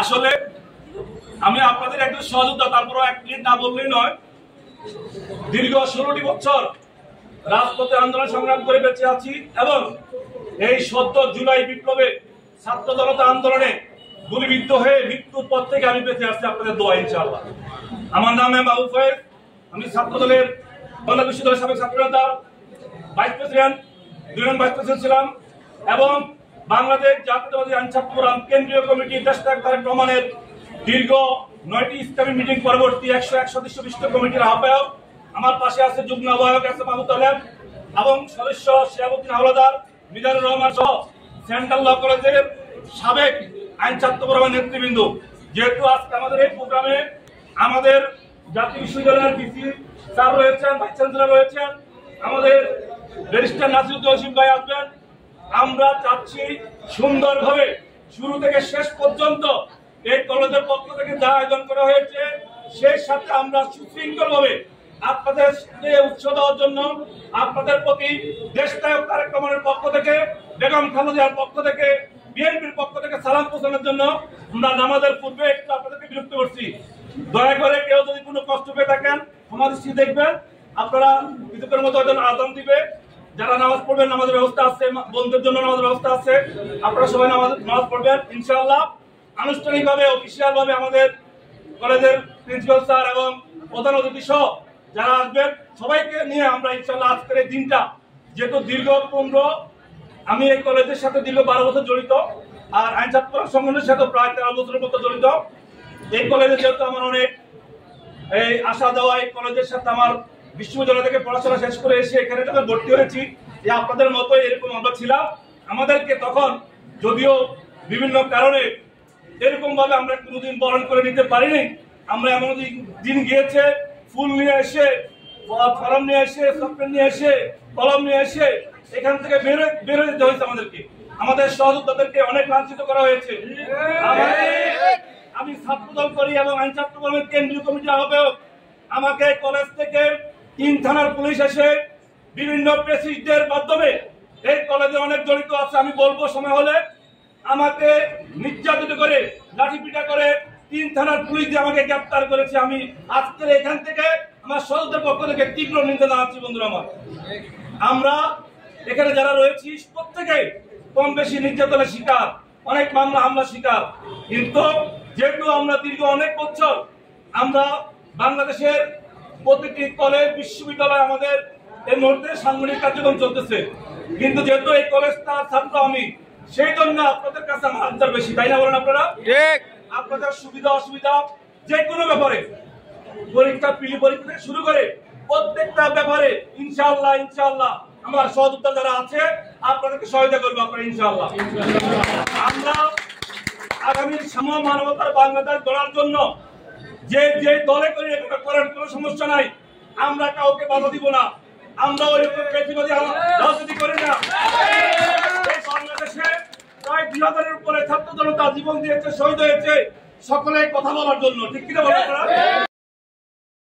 আসলে আমি আপনাদের একটু সহযোগিতা তারপর এক মিনিট না বললেই নয়। দীর্ঘ 16টি বছর রাজপথে আন্দোলন সংগ্রাম করে বেঁচে আছি এবং এই ৭০ জুলাই বিপ্লবে ছাত্র জনতা আন্দোলনে গুলিবিদ্ধ হয়ে মৃত্যুর পর থেকে আমি বেঁচে আসছি আপনাদের দোয়া ইনশাআল্লাহ। আমার নাম মাহবুব ফয়েজ, আমি ছাত্র দলের বাংলাদেশ বিশ্ববিদ্যালয়ের সাবেক ছাত্র নেতা, ভাইস প্রেসিডেন্ট, 2 জন ভাইস প্রেসিডেন্ট ছিলাম এবং বাংলাদেশ জাতীয়তাবাদী আইনছাত্র ফোরাম কেন্দ্রীয় কমিটি দেশত্যাগ তারেক রহমানের দীর্ঘ 9টি ইসলামী মিটিং পরবর্তী 101 সদস্য বিশিষ্ট কমিটির আহ্বায়ক। আমার পাশে আছে যুগ্ম আহ্বায়ক আছে মাহমুদ আলম এবং সদস্য শিয়াবুদ্দিন হাওলাদার, মিজানুর রহমান সহ সেন্ট্রাল ল কলেজের সাবেক আইনছাত্র ফোরামের নেতৃবৃন্দ। যেহেতু আজকে আমাদের এই প্রোগ্রামে আমাদের জাতীয় বিশ্ববিদ্যালয়ের ভিসি স্যার রয়েছেন, ভাইস চ্যান্সেলর রয়েছেন, আমাদের ব্যারিস্টার নাসিরুদ্দিন ওসিম ভাই আসবেন। আমরা চাচ্ছি সুন্দরভাবে শুরু থেকে শেষ পর্যন্ত এই কলেজের পক্ষ থেকে যা আয়োজন করা হয়েছে সেই সাথে আমরা সুশৃঙ্খলভাবে আপনাদের উৎসাহ দেওয়ার জন্য আপনাদের প্রতি দেশনায়ক তারেক রহমানের পক্ষ থেকে, বেগম খালেদা জিয়ার পক্ষ থেকে, বিএনপির পক্ষ থেকে সালাম পৌঁছানোর জন্য আমরা নামাজের পূর্বে একটু আপনাদেরকে বিরক্ত করছি। দয়া করে কেউ যদি কোনো কষ্ট পেয়ে থাকেন আমার দৃষ্টি দেখবেন। আপনারা কিছুক্ষণের মতো হয়তো আজান দিবে, যারা নামাজ পড়বেন নামাজের ব্যবস্থা আছে, বন্ধুদের জন্য নামাজের ব্যবস্থা আছে, আপনারা সবাই নামাজ পড়বেন ইনশাআল্লাহ। আনুষ্ঠানিকভাবে অফিসিয়াল ভাবে আমাদের কলেজের প্রিন্সিপাল স্যার এবং প্রধান অতিথি সহ যারা আসবেন সবাইকে নিয়ে আমরা ইনশাআল্লাহ আজকের এই দিনটা, যেহেতু দীর্ঘ 15 আমি এই কলেজের সাথে দীর্ঘ 12 বছর জড়িত আর আইনছাত্র সংগঠনের সাথে প্রায় 13 বছরের মতো জড়িত। এই কলেজে যেহেতু আমার অনেক এই আসা যাওয়া, এই কলেজের সাথে আমার বিশ্ববিদ্যালয় থেকে পড়াশোনা শেষ করে এসে এখানে যখন ভর্তি হয়েছি, যে আপনাদের মতো এরকম আমরা ছিলাম। আমাদেরকে তখন যদিও বিভিন্ন কারণে এরকম ভাবে আমরা কোনোদিন বরণ করে নিতে পারিনি। আমরা এমন দিন গিয়েছে ফুল নিয়ে এসে, ফর্ম নিয়ে এসে, সফটওয়্যার নিয়ে এসে, কলম নিয়ে এসে এখান থেকে বের হয়ে যেতে হয়েছে আমাদেরকে। আমাদের সহযোদ্ধাদেরকে অনেক লাঞ্ছিত করা হয়েছে। আমি ছাত্রদল করি এবং আইনছাত্র ফোরামের কেন্দ্রীয় কমিটির আহ্বায়ক। আমাকে কলেজ থেকে 3 থানার পুলিশ এসে বিভিন্ন প্রেসিডেন্টের মাধ্যমে এই কলেজে অনেক জড়িত আছে, আমি বলবো সময় হলে, আমাকে নির্যাতিত করে লাঠিপিটা করে 3 থানার পুলিশ দিয়ে আমাকে গ্রেফতার করেছে। আমি আজকের এখান থেকে আমার সহযোগীদের পক্ষ থেকে তীব্র নিন্দা জানাচ্ছি। বন্ধুরা আমার, আমরা এখানে যারা রয়েছি প্রত্যেকে কম বেশি নির্যাতনের শিকার, অনেক মামলা হামলা শিকার। কিন্তু যেহেতু আমরা দীর্ঘ অনেক বছর আমরা বাংলাদেশের প্রতিটি কলেজ বিশ্ববিদ্যালয় আমাদের এই মুহূর্তে সাংগঠনিক কার্যক্রম চলতেছে, কিন্তু যেহেতু এই কলেজটা ছাত্র আমি, সেই জন্য আপনাদের কাছে আমার আবদার বেশি, তাই না বলেন আপনারা? আপনাদের সুবিধা অসুবিধা যে কোনো ব্যাপারে, পরীক্ষা পরীক্ষা থেকে শুরু করে প্রত্যেকটা ব্যাপারে ইনশাআল্লাহ আমার সহযোদ্ধা যারা আছে আপনাদেরকে সহায়তা করবো আপনারা ইনশাআল্লাহ। আমরা আগামী সাম্য মানবতার বাংলাদেশ গড়ার জন্য যে দলে করে এটা করার কোনো সমস্যা নাই, আমরা কাউকে বাধা দিব না। আমরা ওই ব্যক্তিবাদী রাজনীতি করি না। বাংলাদেশে প্রায় 2000-এর উপরে ছাত্র জনতা জীবন দিয়েছে, শহীদ হয়েছে, সকলে কথা বলার জন্য, ঠিক কিনা বলেন আপনারা?